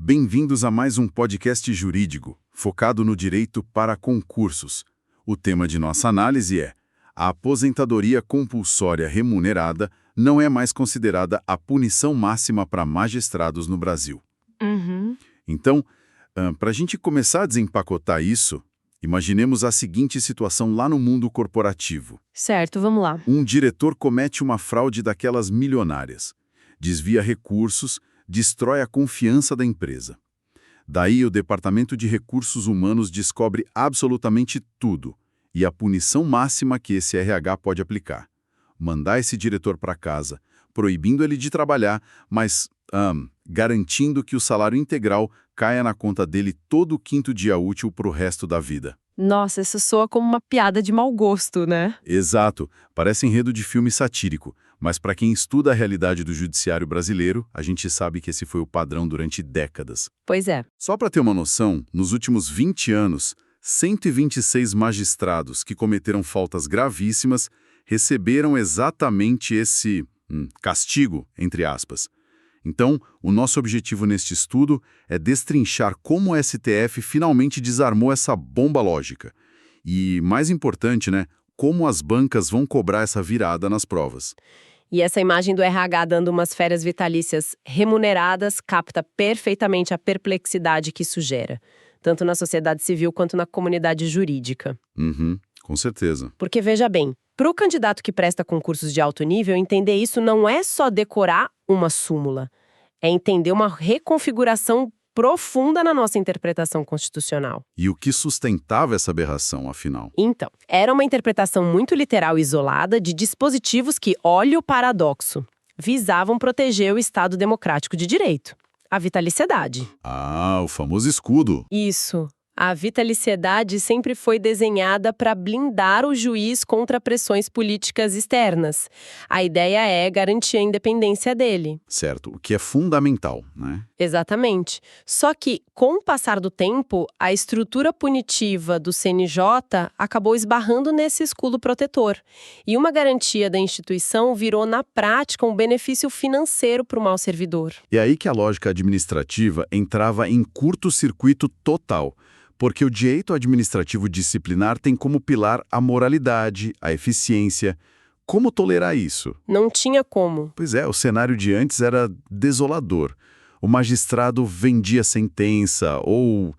Bem-vindos a mais um podcast jurídico, focado no direito para concursos. O tema de nossa análise é: a aposentadoria compulsória remunerada não é mais considerada a punição máxima para magistrados no Brasil. Então, para a gente começar a desempacotar isso, imaginemos a seguinte situação lá no mundo corporativo. Certo, vamos lá. Um diretor comete uma fraude daquelas milionárias, desvia recursos, destrói a confiança da empresa. Daí o Departamento de Recursos Humanos descobre absolutamente tudo, e a punição máxima que esse RH pode aplicar: mandar esse diretor para casa, proibindo ele de trabalhar, mas garantindo que o salário integral caia na conta dele todo o quinto dia útil para o resto da vida. Nossa, isso soa como uma piada de mau gosto, né? Exato, parece enredo de filme satírico, mas para quem estuda a realidade do judiciário brasileiro, a gente sabe que esse foi o padrão durante décadas. Pois é. Só para ter uma noção, nos últimos 20 anos, 126 magistrados que cometeram faltas gravíssimas receberam exatamente esse castigo, entre aspas. Então, o nosso objetivo neste estudo é destrinchar como o STF finalmente desarmou essa bomba lógica. E, mais importante, como as bancas vão cobrar essa virada nas provas. E essa imagem do RH dando umas férias vitalícias remuneradas capta perfeitamente a perplexidade que isso gera, tanto na sociedade civil quanto na comunidade jurídica. Com certeza. Porque, veja bem, para o candidato que presta concursos de alto nível, entender isso não é só decorar uma súmula, é entender uma reconfiguração profunda na nossa interpretação constitucional. E o que sustentava essa aberração, afinal? Então, era uma interpretação muito literal e isolada de dispositivos que, olha o paradoxo, visavam proteger o Estado democrático de direito, a vitaliciedade. Ah, o famoso escudo. Isso. A vitaliciedade sempre foi desenhada para blindar o juiz contra pressões políticas externas. A ideia é garantir a independência dele. Certo, o que é fundamental, né? Exatamente. Só que, com o passar do tempo, a estrutura punitiva do CNJ acabou esbarrando nesse escudo protetor. E uma garantia da instituição virou, na prática, um benefício financeiro para o mau servidor. E aí que a lógica administrativa entrava em curto-circuito total. Porque o direito administrativo disciplinar tem como pilar a moralidade, a eficiência. Como tolerar isso? Não tinha como. Pois é, o cenário de antes era desolador. O magistrado vendia sentença ou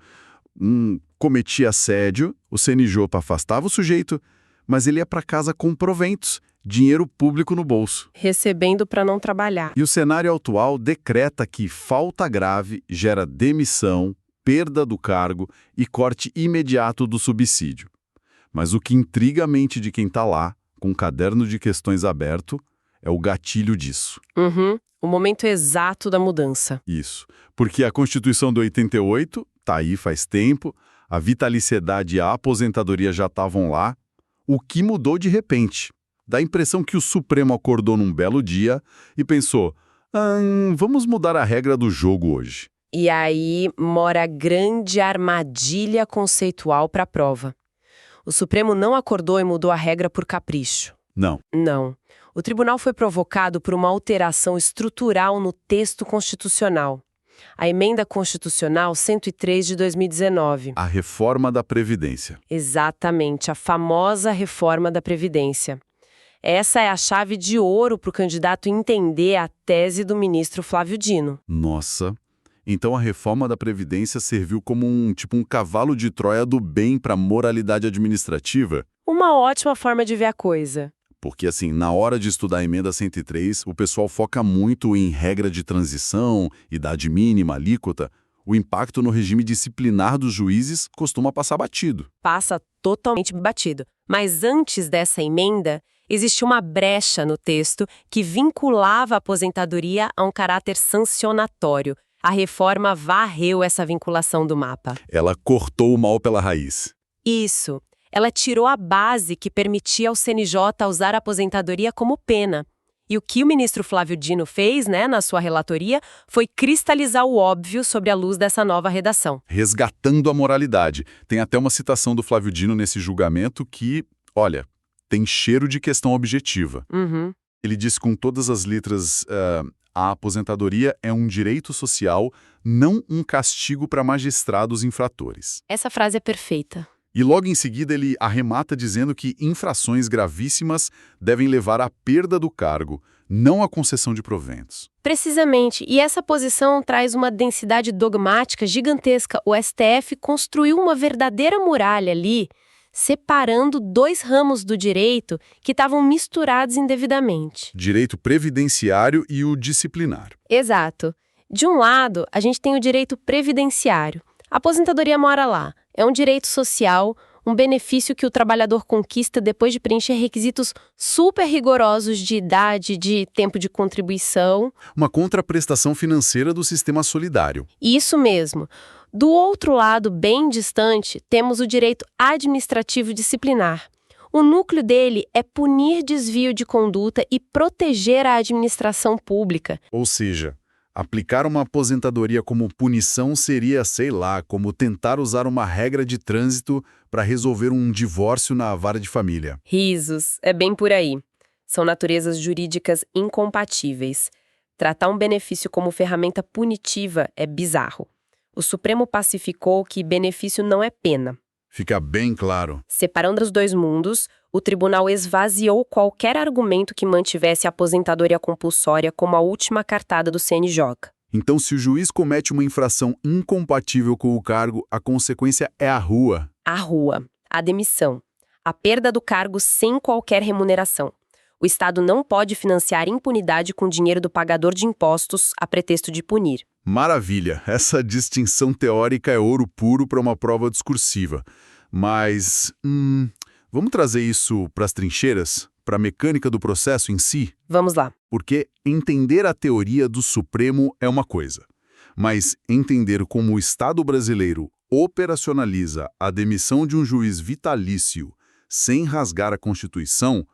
cometia assédio, o CNJ afastava o sujeito, mas ele ia para casa com proventos, dinheiro público no bolso. Recebendo para não trabalhar. E o cenário atual decreta que falta grave gera demissão, perda do cargo e corte imediato do subsídio. Mas o que intriga a mente de quem está lá, com um caderno de questões aberto, é o gatilho disso. O momento exato da mudança. Isso. Porque a Constituição de 88 está aí faz tempo, a vitaliciedade e a aposentadoria já estavam lá. O que mudou de repente? Dá a impressão que o Supremo acordou num belo dia e pensou: vamos mudar a regra do jogo hoje. E aí mora a grande armadilha conceitual para a prova. O Supremo não acordou e mudou a regra por capricho. Não. Não. O tribunal foi provocado por uma alteração estrutural no texto constitucional. A Emenda Constitucional 103 de 2019. A reforma da Previdência. Exatamente, a famosa reforma da Previdência. Essa é a chave de ouro para o candidato entender a tese do ministro Flávio Dino. Nossa. Então a reforma da Previdência serviu como um cavalo de Troia do bem para a moralidade administrativa? Uma ótima forma de ver a coisa. Porque, na hora de estudar a Emenda 103, o pessoal foca muito em regra de transição, idade mínima, alíquota. O impacto no regime disciplinar dos juízes costuma passar batido. Passa totalmente batido. Mas antes dessa emenda, existia uma brecha no texto que vinculava a aposentadoria a um caráter sancionatório. A reforma varreu essa vinculação do mapa. Ela cortou o mal pela raiz. Isso. Ela tirou a base que permitia ao CNJ usar a aposentadoria como pena. E o que o ministro Flávio Dino fez, na sua relatoria, foi cristalizar o óbvio sobre a luz dessa nova redação. Resgatando a moralidade. Tem até uma citação do Flávio Dino nesse julgamento que, tem cheiro de questão objetiva. Ele diz com todas as letras: a aposentadoria é um direito social, não um castigo para magistrados infratores. Essa frase é perfeita. E logo em seguida ele arremata dizendo que infrações gravíssimas devem levar à perda do cargo, não à concessão de proventos. Precisamente, e essa posição traz uma densidade dogmática gigantesca. O STF construiu uma verdadeira muralha ali, separando dois ramos do direito que estavam misturados indevidamente. Direito previdenciário e o disciplinar. Exato. De um lado, a gente tem o direito previdenciário. A aposentadoria mora lá. É um direito social, um benefício que o trabalhador conquista depois de preencher requisitos super rigorosos de idade, de tempo de contribuição. Uma contraprestação financeira do sistema solidário. Isso mesmo. Do outro lado, bem distante, temos o direito administrativo disciplinar. O núcleo dele é punir desvio de conduta e proteger a administração pública. Ou seja, aplicar uma aposentadoria como punição seria, sei lá, como tentar usar uma regra de trânsito para resolver um divórcio na vara de família. Risos, é bem por aí. São naturezas jurídicas incompatíveis. Tratar um benefício como ferramenta punitiva é bizarro. O Supremo pacificou que benefício não é pena. Fica bem claro. Separando os dois mundos, o tribunal esvaziou qualquer argumento que mantivesse a aposentadoria compulsória como a última cartada do CNJ. Então, se o juiz comete uma infração incompatível com o cargo, a consequência é a rua. A rua, a demissão, a perda do cargo sem qualquer remuneração. O Estado não pode financiar impunidade com dinheiro do pagador de impostos a pretexto de punir. Maravilha! Essa distinção teórica é ouro puro para uma prova discursiva. Mas, vamos trazer isso para as trincheiras? Para a mecânica do processo em si? Vamos lá. Porque entender a teoria do Supremo é uma coisa, mas entender como o Estado brasileiro operacionaliza a demissão de um juiz vitalício sem rasgar a Constituição,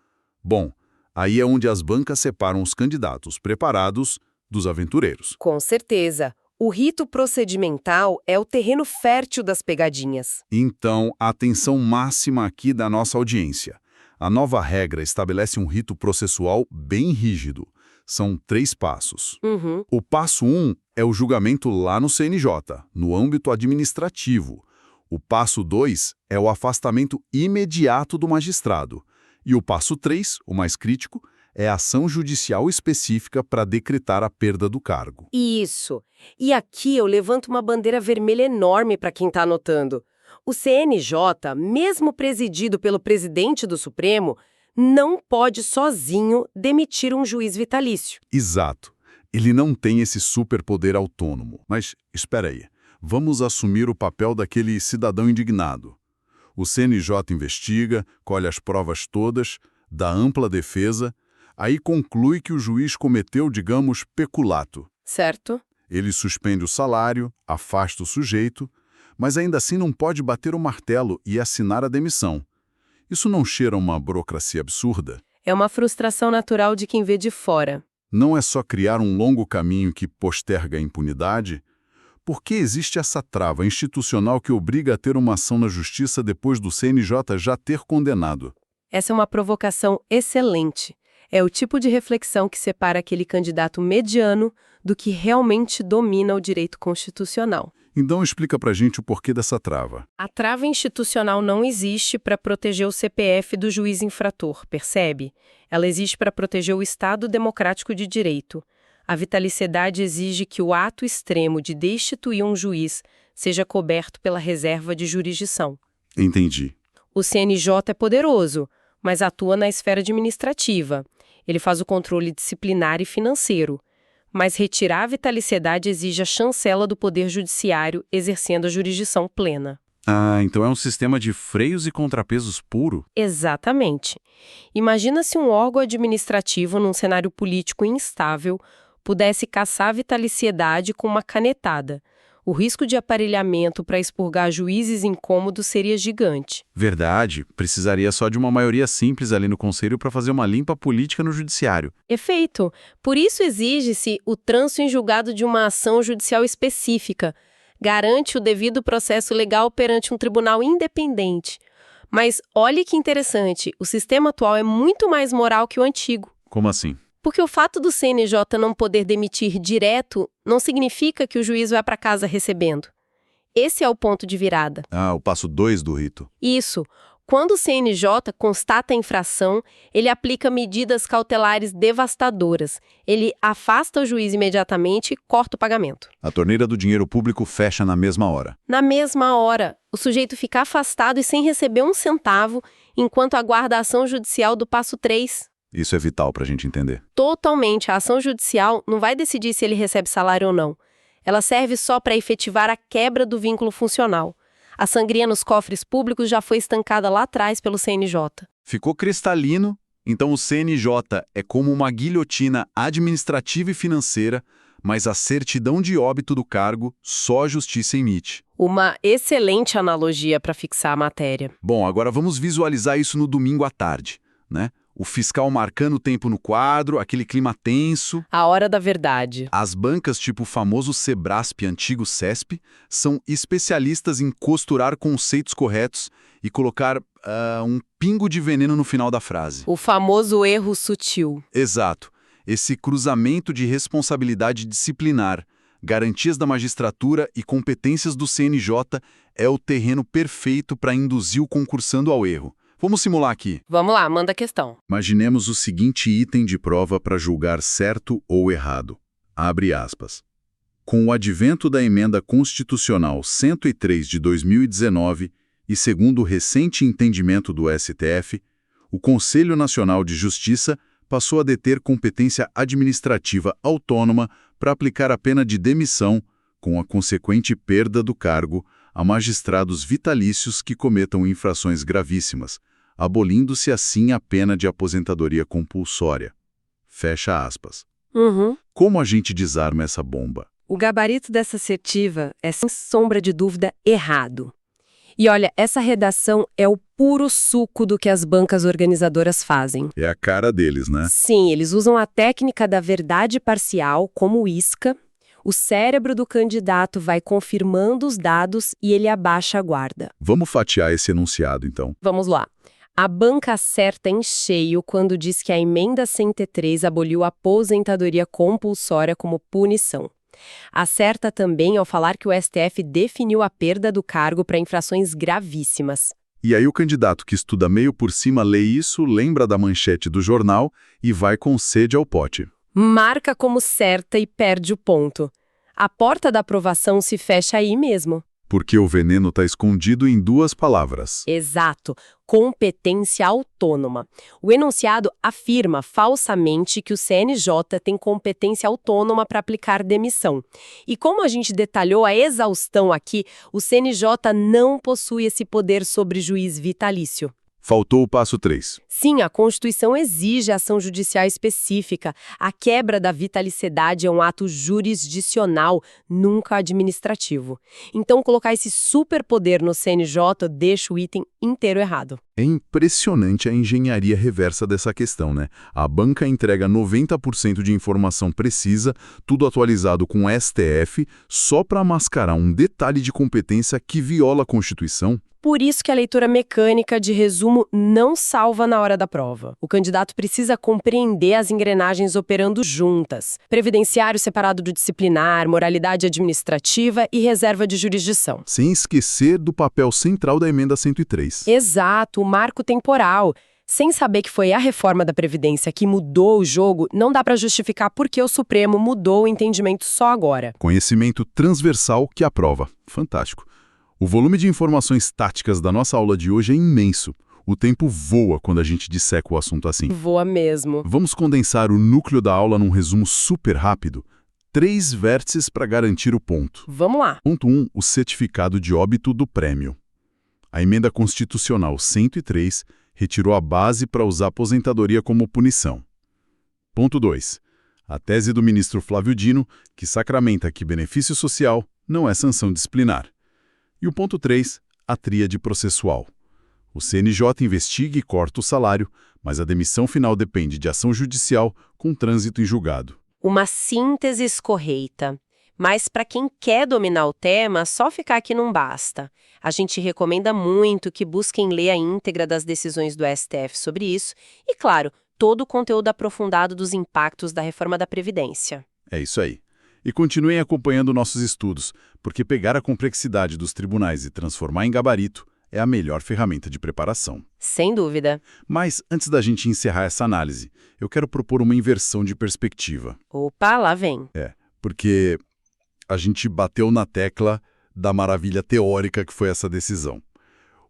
bom, aí é onde as bancas separam os candidatos preparados dos aventureiros. Com certeza. O rito procedimental é o terreno fértil das pegadinhas. Então, a atenção máxima aqui da nossa audiência. A nova regra estabelece um rito processual bem rígido. São 3 passos. O passo 1 é o julgamento lá no CNJ, no âmbito administrativo. O passo 2 é o afastamento imediato do magistrado. E o passo 3, o mais crítico, é a ação judicial específica para decretar a perda do cargo. Isso. E aqui eu levanto uma bandeira vermelha enorme para quem está anotando. O CNJ, mesmo presidido pelo presidente do Supremo, não pode sozinho demitir um juiz vitalício. Exato. Ele não tem esse superpoder autônomo. Mas, espera aí, vamos assumir o papel daquele cidadão indignado. O CNJ investiga, colhe as provas todas, dá ampla defesa, aí conclui que o juiz cometeu, digamos, peculato. Certo? Ele suspende o salário, afasta o sujeito, mas ainda assim não pode bater o martelo e assinar a demissão. Isso não cheira uma burocracia absurda? É uma frustração natural de quem vê de fora. Não é só criar um longo caminho que posterga a impunidade? Por que existe essa trava institucional que obriga a ter uma ação na justiça depois do CNJ já ter condenado? Essa é uma provocação excelente. É o tipo de reflexão que separa aquele candidato mediano do que realmente domina o direito constitucional. Então explica pra gente o porquê dessa trava. A trava institucional não existe para proteger o CPF do juiz infrator, percebe? Ela existe para proteger o Estado democrático de direito. A vitaliciedade exige que o ato extremo de destituir um juiz seja coberto pela reserva de jurisdição. Entendi. O CNJ é poderoso, mas atua na esfera administrativa. Ele faz o controle disciplinar e financeiro. Mas retirar a vitaliciedade exige a chancela do Poder Judiciário exercendo a jurisdição plena. Ah, então é um sistema de freios e contrapesos puro? Exatamente. Imagina se um órgão administrativo, num cenário político instável, pudesse caçar a vitaliciedade com uma canetada. O risco de aparelhamento para expurgar juízes incômodos seria gigante. Verdade. Precisaria só de uma maioria simples ali no Conselho para fazer uma limpa política no Judiciário. Efeito. Por isso exige-se o trânsito em julgado de uma ação judicial específica. Garante o devido processo legal perante um tribunal independente. Mas olhe que interessante, o sistema atual é muito mais moral que o antigo. Como assim? Porque o fato do CNJ não poder demitir direto não significa que o juiz vai para casa recebendo. Esse é o ponto de virada. Ah, o passo 2 do rito. Isso. Quando o CNJ constata a infração, ele aplica medidas cautelares devastadoras. Ele afasta o juiz imediatamente e corta o pagamento. A torneira do dinheiro público fecha na mesma hora. Na mesma hora, o sujeito fica afastado e sem receber um centavo, enquanto aguarda a ação judicial do passo 3. Isso é vital para a gente entender. Totalmente, a ação judicial não vai decidir se ele recebe salário ou não. Ela serve só para efetivar a quebra do vínculo funcional. A sangria nos cofres públicos já foi estancada lá atrás pelo CNJ. Ficou cristalino, então o CNJ é como uma guilhotina administrativa e financeira, mas a certidão de óbito do cargo só a justiça emite. Uma excelente analogia para fixar a matéria. Bom, agora vamos visualizar isso no domingo à tarde, né? O fiscal marcando o tempo no quadro, aquele clima tenso. A hora da verdade. As bancas tipo o famoso Sebrasp, antigo CESP, são especialistas em costurar conceitos corretos e colocar um pingo de veneno no final da frase. O famoso erro sutil. Exato. Esse cruzamento de responsabilidade disciplinar, garantias da magistratura e competências do CNJ é o terreno perfeito para induzir o concursando ao erro. Vamos simular aqui. Vamos lá, manda a questão. Imaginemos o seguinte item de prova para julgar certo ou errado. Abre aspas. Com o advento da Emenda Constitucional 103 de 2019 e segundo o recente entendimento do STF, o Conselho Nacional de Justiça passou a deter competência administrativa autônoma para aplicar a pena de demissão, com a consequente perda do cargo, a magistrados vitalícios que cometam infrações gravíssimas, abolindo-se assim a pena de aposentadoria compulsória. Fecha aspas. Como a gente desarma essa bomba? O gabarito dessa assertiva é, sem sombra de dúvida, errado. E olha, essa redação é o puro suco do que as bancas organizadoras fazem. É a cara deles, né? Sim, eles usam a técnica da verdade parcial como isca. O cérebro do candidato vai confirmando os dados e ele abaixa a guarda. Vamos fatiar esse enunciado, então. Vamos lá. A banca acerta em cheio quando diz que a Emenda 103 aboliu a aposentadoria compulsória como punição. Acerta também ao falar que o STF definiu a perda do cargo para infrações gravíssimas. E aí o candidato que estuda meio por cima lê isso, lembra da manchete do jornal e vai com sede ao pote. Marca como certa e perde o ponto. A porta da aprovação se fecha aí mesmo. Porque o veneno está escondido em duas palavras. Exato. Competência autônoma. O enunciado afirma falsamente que o CNJ tem competência autônoma para aplicar demissão. E como a gente detalhou a exaustão aqui, o CNJ não possui esse poder sobre juiz vitalício. Faltou o passo 3. Sim, a Constituição exige ação judicial específica. A quebra da vitaliciedade é um ato jurisdicional, nunca administrativo. Então, colocar esse superpoder no CNJ deixa o item inteiro errado. É impressionante a engenharia reversa dessa questão, né? A banca entrega 90% de informação precisa, tudo atualizado com STF, só para mascarar um detalhe de competência que viola a Constituição. Por isso que a leitura mecânica de resumo não salva na hora da prova. O candidato precisa compreender as engrenagens operando juntas. Previdenciário separado do disciplinar, moralidade administrativa e reserva de jurisdição. Sem esquecer do papel central da Emenda 103. Exato, o marco temporal. Sem saber que foi a reforma da Previdência que mudou o jogo, não dá para justificar por que o Supremo mudou o entendimento só agora. Conhecimento transversal que aprova. Fantástico. O volume de informações táticas da nossa aula de hoje é imenso. O tempo voa quando a gente disseca o assunto assim. Voa mesmo. Vamos condensar o núcleo da aula num resumo super rápido. 3 vértices para garantir o ponto. Vamos lá. Ponto 1, o certificado de óbito do prêmio. A Emenda Constitucional 103 retirou a base para usar a aposentadoria como punição. Ponto 2, a tese do ministro Flávio Dino, que sacramenta que benefício social não é sanção disciplinar. E o ponto 3, a tríade processual. O CNJ investiga e corta o salário, mas a demissão final depende de ação judicial com trânsito em julgado. Uma síntese escorreita. Mas para quem quer dominar o tema, só ficar aqui não basta. A gente recomenda muito que busquem ler a íntegra das decisões do STF sobre isso e, claro, todo o conteúdo aprofundado dos impactos da reforma da Previdência. É isso aí. E continuem acompanhando nossos estudos, porque pegar a complexidade dos tribunais e transformar em gabarito é a melhor ferramenta de preparação. Sem dúvida. Mas, antes da gente encerrar essa análise, eu quero propor uma inversão de perspectiva. Opa, lá vem. Porque a gente bateu na tecla da maravilha teórica que foi essa decisão.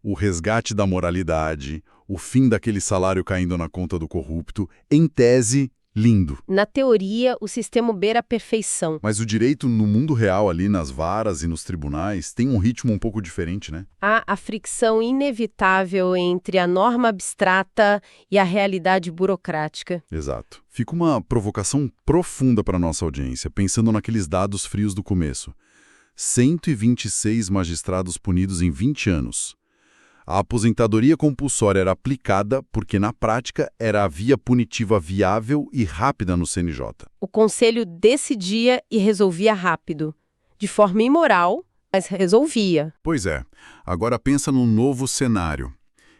O resgate da moralidade, o fim daquele salário caindo na conta do corrupto, em tese, lindo. Na teoria, o sistema beira a perfeição. Mas o direito no mundo real, ali nas varas e nos tribunais, tem um ritmo um pouco diferente, né? Há a fricção inevitável entre a norma abstrata e a realidade burocrática. Exato. Fica uma provocação profunda para a nossa audiência, pensando naqueles dados frios do começo. 126 magistrados punidos em 20 anos. A aposentadoria compulsória era aplicada porque, na prática, era a via punitiva viável e rápida no CNJ. O conselho decidia e resolvia rápido. De forma imoral, mas resolvia. Pois é. Agora pensa num novo cenário.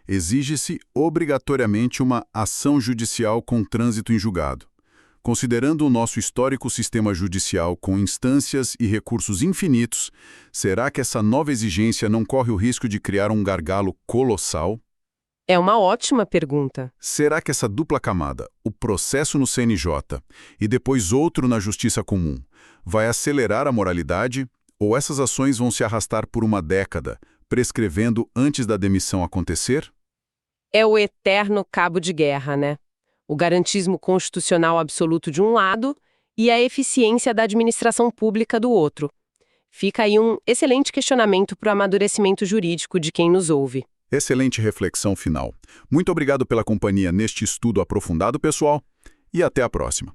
Exige-se obrigatoriamente uma ação judicial com trânsito em julgado. Considerando o nosso histórico sistema judicial com instâncias e recursos infinitos, será que essa nova exigência não corre o risco de criar um gargalo colossal? É uma ótima pergunta. Será que essa dupla camada, o processo no CNJ e depois outro na Justiça Comum, vai acelerar a moralidade ou essas ações vão se arrastar por uma década, prescrevendo antes da demissão acontecer? É o eterno cabo de guerra, né? O garantismo constitucional absoluto de um lado e a eficiência da administração pública do outro. Fica aí um excelente questionamento para o amadurecimento jurídico de quem nos ouve. Excelente reflexão final. Muito obrigado pela companhia neste estudo aprofundado, pessoal, e até a próxima.